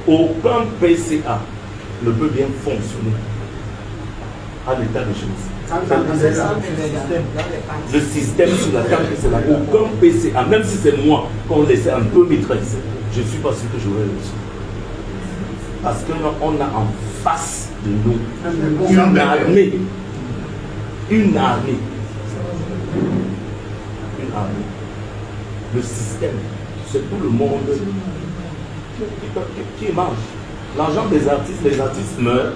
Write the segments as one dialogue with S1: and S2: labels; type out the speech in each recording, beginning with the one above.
S1: Aucun PCA ne peut bien fonctionner à l'état de choses. Le système sur la table, c'est là. Aucun PCA, même si c'est moi qu'on laissait un peu maîtrise, je ne suis pas sûr que j'aurais réussi. Parce qu'on a en face de nous une armée. Une armée. Une armée. Le système, c'est tout le monde qui mange. L'argent des artistes, les artistes meurent,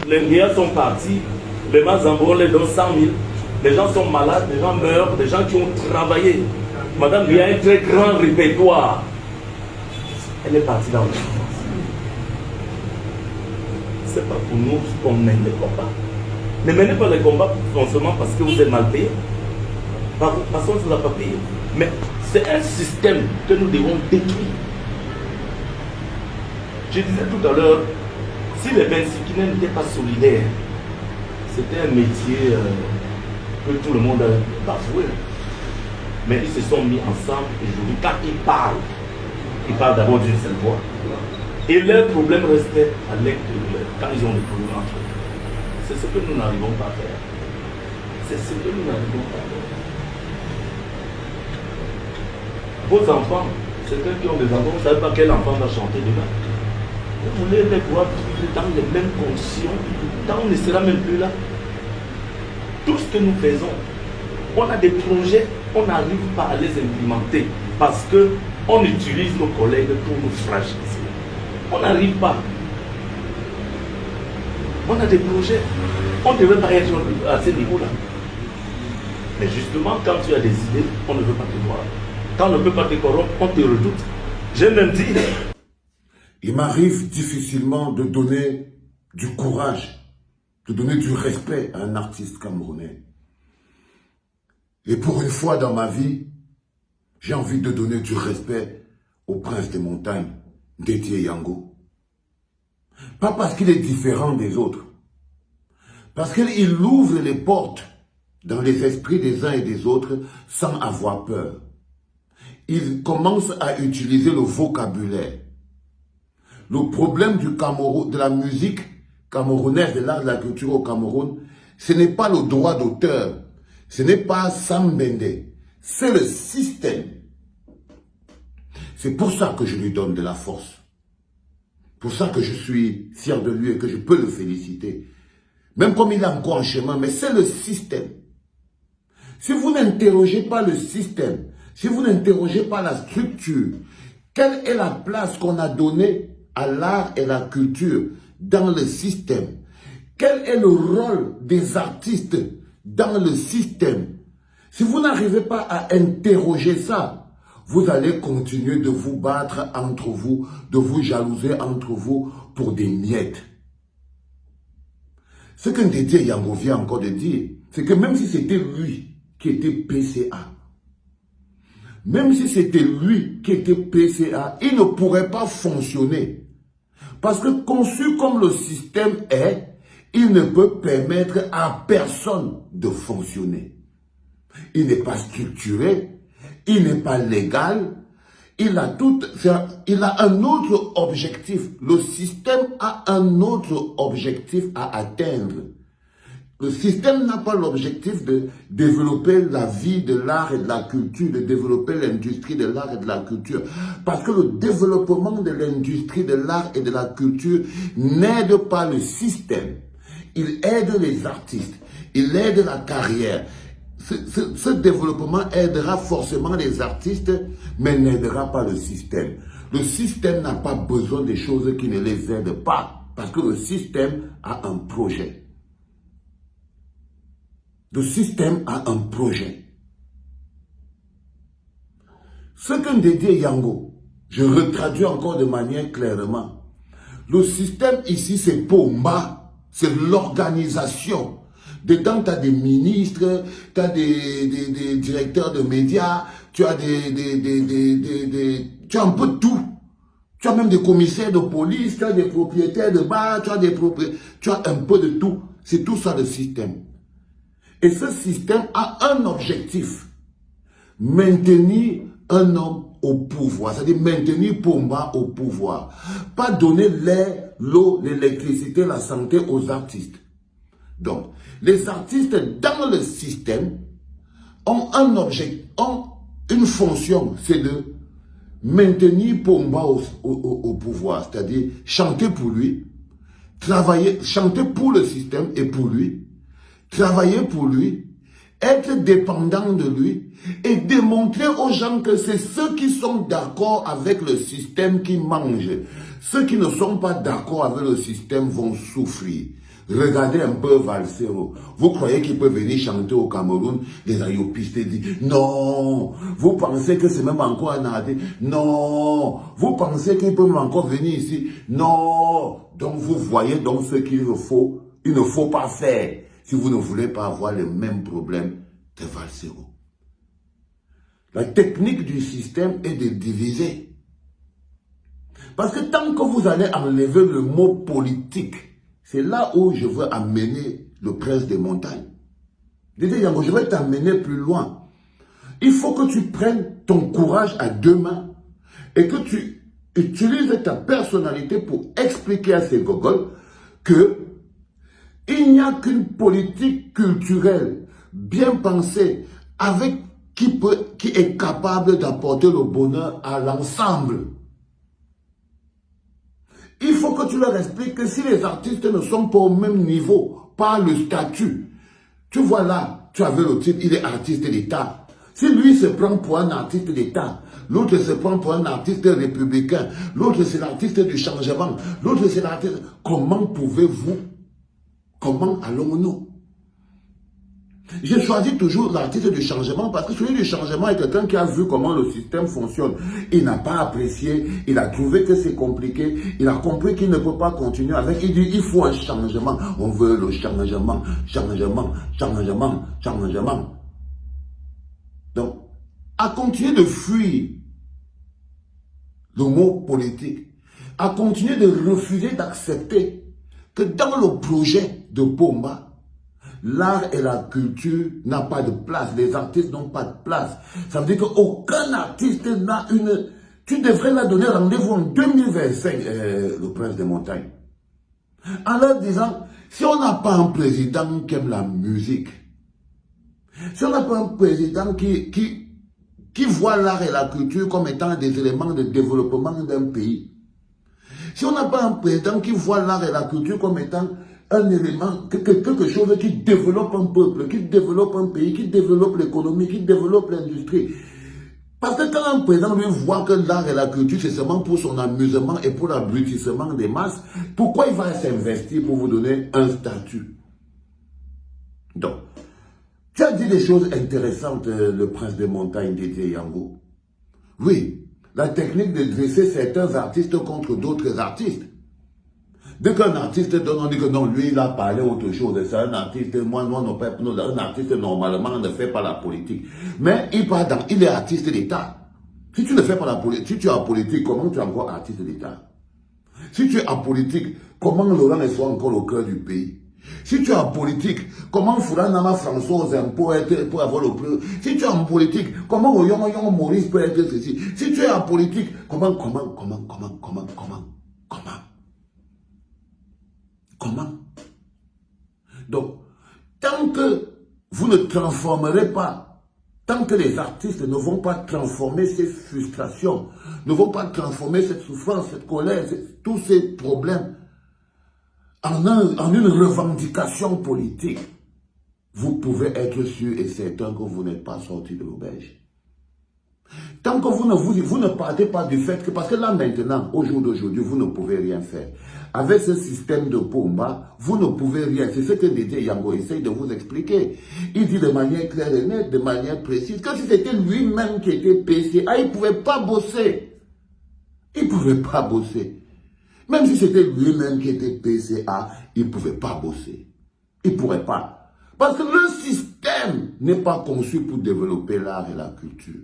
S1: les guerres sont partis, les Mazambons les donnent 100 000, les gens sont malades, les gens meurent, les gens qui ont travaillé. Madame, il y a un très grand répertoire. Elle est partie dans le silence. Ce n'est pas pour nous qu'on mène les combats. Ne menez pas les combats forcément parce que vous êtes mal payé. Parce qu'on ne vous a pas payé. Mais c'est un système que nous devons détruire. Je disais tout à l'heure, si les Bensikines n'étaient pas solidaires, c'était un métier que tout le monde a bafoué. Mais ils se sont mis ensemble et aujourd'hui, quand ils parlent d'abord d'une seule voix. Et leur problème restait à l'intérieur, quand ils ont des problèmes entre eux. C'est ce que nous n'arrivons pas à faire. C'est ce que nous n'arrivons pas à faire. Vos enfants, c'est ceux qui ont des enfants, vous ne savez pas quel enfant va chanter demain. Vous voulez les voir vivre dans les mêmes conditions, quand on ne sera même plus là. Tout ce que nous faisons, on a des projets, on n'arrive pas à les implémenter parce qu'on utilise nos collègues pour nous fragiliser. On n'arrive pas. On a des projets, on ne devait pas être à ce niveau-là. Mais justement, quand tu as des idées, on ne veut pas te voir. Quand on ne peut pas te corrompre, on te redoute. J'ai même dit...
S2: Il m'arrive difficilement de donner du courage, de donner du respect à un artiste camerounais. Et pour une fois dans ma vie, j'ai envie de donner du respect au prince des montagnes, Dédié Yango. Pas parce qu'il est différent des autres, parce qu'il ouvre les portes dans les esprits des uns et des autres sans avoir peur. Il commence à utiliser le vocabulaire. Le problème du Cameroun, de la musique camerounaise, de l'art de la culture au Cameroun, ce n'est pas le droit d'auteur, ce n'est pas Sam Bende, c'est le système. C'est pour ça que je lui donne de la force. Pour ça que je suis fier de lui et que je peux le féliciter. Même comme il est encore en chemin, mais c'est le système. Si vous n'interrogez pas le système, si vous n'interrogez pas la structure, quelle est la place qu'on a donnée à l'art et la culture dans le système? Quel est le rôle des artistes dans le système? Si vous n'arrivez pas à interroger ça, vous allez continuer de vous battre entre vous, de vous jalouser entre vous pour des miettes. Ce que Dédié Yango vient encore de dire, c'est que même si c'était lui qui était PCA, même si c'était lui qui était PCA, il ne pourrait pas fonctionner. Parce que conçu comme le système est, il ne peut permettre à personne de fonctionner. Il n'est pas structuré, il n'est pas légal, il a un autre objectif. Le système a un autre objectif à atteindre. Le système n'a pas l'objectif de développer la vie de l'art et de la culture, de développer l'industrie de l'art et de la culture. Parce que le développement de l'industrie de l'art et de la culture n'aide pas le système. Il aide les artistes, il aide la carrière. Ce développement aidera forcément les artistes, mais n'aidera pas le système. Le système n'a pas besoin des choses qui ne les aident pas, parce que le système a un projet. Le système a un projet. Ce que Dédié Yango, je retraduis encore de manière clairement. Le système ici, c'est Pomba, c'est l'organisation. Dedans, tu as des ministres, tu as des directeurs de médias, tu as tu as un peu de tout. Tu as même des commissaires de police, tu as des propriétaires de bars, tu as un peu de tout. C'est tout ça le système. Et ce système a un objectif. Maintenir un homme au pouvoir, c'est-à-dire maintenir Pomba au pouvoir. Pas donner l'air, l'eau, l'électricité, la santé aux artistes. Donc, les artistes dans le système ont un objet, ont une fonction, c'est de maintenir Pomba au pouvoir, c'est-à-dire chanter pour lui, travailler, chanter pour le système et pour lui, travailler pour lui, être dépendant de lui et démontrer aux gens que c'est ceux qui sont d'accord avec le système qui mangent. Ceux qui ne sont pas d'accord avec le système vont souffrir. Regardez un peu Valsero. Vous croyez qu'il peut venir chanter au Cameroun? Les ayopistes disent non. Vous pensez que c'est même encore un artiste? Non. Vous pensez qu'il peut même encore venir ici? Non. Donc vous voyez donc ce qu'il faut. Il ne faut pas faire si vous ne voulez pas avoir les mêmes problèmes de Valsero. La technique du système est de diviser. Parce que tant que vous allez enlever le mot politique, c'est là où je veux amener le prince des montagnes. Je vais t'amener plus loin. Il faut que tu prennes ton courage à deux mains et que tu utilises ta personnalité pour expliquer à ces gogols que il n'y a qu'une politique culturelle bien pensée avec qui est capable d'apporter le bonheur à l'ensemble. Il faut que tu leur expliques que si les artistes ne sont pas au même niveau, par le statut, tu vois là, tu avais le type, il est artiste d'État. Si lui se prend pour un artiste d'État, l'autre se prend pour un artiste républicain, l'autre c'est l'artiste du changement, l'autre c'est l'artiste... Comment pouvez-vous, comment allons-nous? J'ai choisi toujours l'artiste du changement parce que celui du changement est quelqu'un qui a vu comment le système fonctionne. Il n'a pas apprécié, il a trouvé que c'est compliqué, il a compris qu'il ne peut pas continuer avec. Il dit il faut un changement. On veut le changement, changement, changement, changement. Donc, à continuer de fuir le mot politique, à continuer de refuser d'accepter que dans le projet de Pomba, l'art et la culture n'ont pas de place. Les artistes n'ont pas de place. Ça veut dire qu'aucun artiste n'a une... Tu devrais leur donner rendez-vous en 2025, le prince des montagnes. En leur disant, si on n'a pas un président qui aime la musique, si on n'a pas un président qui voit l'art et la culture comme étant des éléments de développement d'un pays, si on n'a pas un président qui voit l'art et la culture comme étant un élément, quelque chose qui développe un peuple, qui développe un pays, qui développe l'économie, qui développe l'industrie. Parce que quand un président lui voit que l'art et la culture, c'est seulement pour son amusement et pour l'abrutissement des masses, pourquoi il va s'investir pour vous donner un statut? Donc, tu as dit des choses intéressantes, le prince des montagnes, Dédé Yango. Oui, la technique de dresser certains artistes contre d'autres artistes. Dès qu'un artiste donne, on dit que non, lui, il a parlé autre chose. C'est un artiste, un artiste, normalement, ne fait pas la politique. Mais il est artiste d'État. Si tu ne fais pas la politique, si tu es apolitique, comment tu es encore artiste d'État? Si tu es apolitique, comment Laurent est encore au cœur du pays? Si tu es en politique, comment Fouranama François aux impôts pour avoir le plus? Si tu es en politique, comment Oyong Maurice peut être ceci? Si tu es en politique, comment? Donc, tant que vous ne transformerez pas, tant que les artistes ne vont pas transformer ces frustrations, ne vont pas transformer cette souffrance, cette colère, tous ces problèmes en une revendication politique, vous pouvez être sûr et certain que vous n'êtes pas sorti de l'auberge. Tant que vous ne partez pas du fait que, parce que là maintenant, au jour d'aujourd'hui, vous ne pouvez rien faire. Avec ce système de Pomba, vous ne pouvez rien. C'est ce que Dédé Yango essaye de vous expliquer. Il dit de manière claire et nette, de manière précise, que si c'était lui-même qui était PCA, il ne pouvait pas bosser. Il ne pouvait pas bosser. Même si c'était lui-même qui était PCA, il ne pouvait pas bosser. Il ne pourrait pas. Parce que le système n'est pas conçu pour développer l'art et la culture.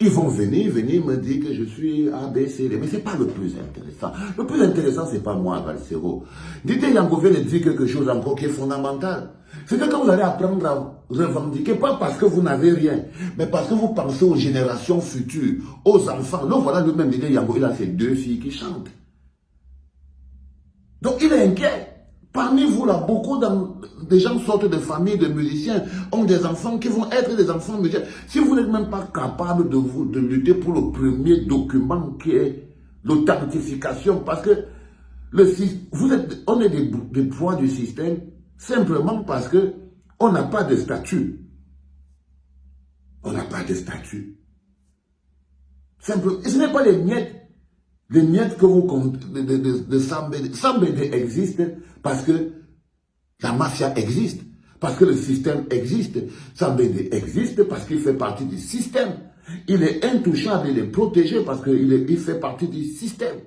S2: Ils vont venir me dire que je suis ABCD. Mais ce n'est pas le plus intéressant. Le plus intéressant, ce n'est pas moi, Valsero. Didier Yango vient de dire quelque chose encore qui est fondamental. C'est que quand vous allez apprendre à revendiquer, pas parce que vous n'avez rien, mais parce que vous pensez aux générations futures, aux enfants. Donc voilà, lui-même, Didier Yango, il a ses 2 filles qui chantent. Donc il est inquiet. Parmi vous, là, beaucoup de gens sortent de familles de musiciens, ont des enfants qui vont être des enfants musiciens. Si vous n'êtes même pas capable de lutter pour le premier document qui est l'authentification, parce que on est des poids du système simplement parce que on n'a pas de statut. On n'a pas de statut. Simplement. Et ce n'est pas les miettes. Les miettes que vous comptez de Sambédé. Sambédé existe parce que la mafia existe, parce que le système existe. Sambédé existe parce qu'il fait partie du système. Il est intouchable, il est protégé parce qu'il fait partie du système.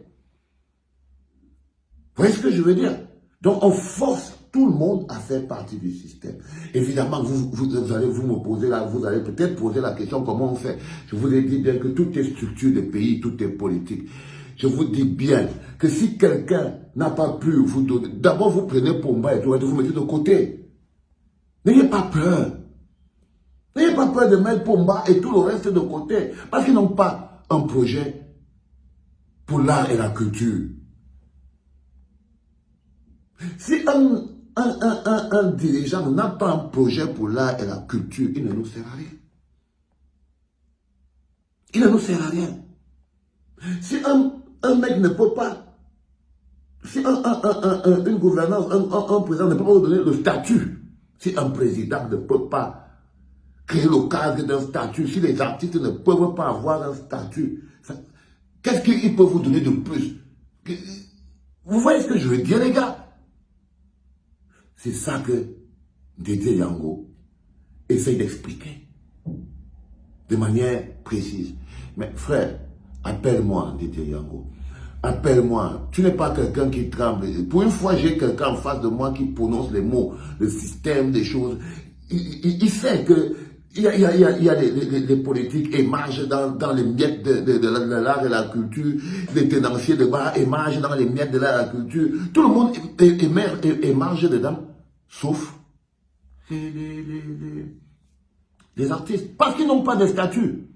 S2: Vous voyez ce que je veux dire? Donc on force tout le monde à faire partie du système. Évidemment, vous allez me poser là, vous allez peut-être poser la question comment on fait. Je vous ai dit bien que tout est structure de pays, tout est politique. Je vous dis bien que si quelqu'un n'a pas pu vous donner, d'abord vous prenez Pomba et tout, vous mettez de côté. N'ayez pas peur. N'ayez pas peur de mettre Pomba et tout le reste de côté. Parce qu'ils n'ont pas un projet pour l'art et la culture. Si un dirigeant n'a pas un projet pour l'art et la culture, il ne nous sert à rien. Il ne nous sert à rien. Si un mec ne peut pas, si une gouvernance, un président ne peut pas vous donner le statut, si un président ne peut pas créer le cadre d'un statut, si les artistes ne peuvent pas avoir un statut, qu'est-ce qu'il peut vous donner de plus? Vous voyez ce que je veux dire, les gars? C'est ça que Didier Yango essaye d'expliquer de manière précise. Mais frère, appelle-moi, Didier Yango. Appelle-moi. Tu n'es pas quelqu'un qui tremble. Pour une fois, j'ai quelqu'un en face de moi qui prononce les mots, le système, des choses. Il sait que il y a les politiques émargent dans les miettes de l'art et la culture. Les tenanciers de bar émargent dans les miettes de l'art et la culture. Tout le monde émarge dedans, sauf les artistes. Parce qu'ils n'ont pas de statut.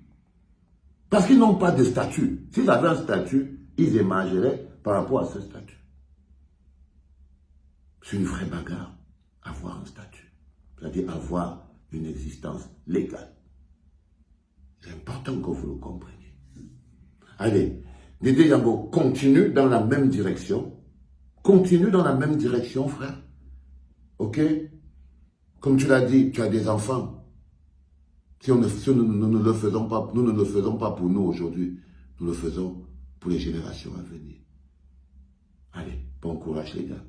S2: Parce qu'ils n'ont pas de statut. S'ils avaient un statut, ils émargeraient par rapport à ce statut. C'est une vraie bagarre, avoir un statut. C'est-à-dire avoir une existence légale. C'est important que vous le compreniez. Allez, Didier Yango continue dans la même direction. Continue dans la même direction, frère. Ok? Comme tu l'as dit, tu as des enfants. Si nous ne le faisons pas, nous ne le faisons pas pour nous aujourd'hui. Nous le faisons pour les générations à venir. Allez, bon courage les gars.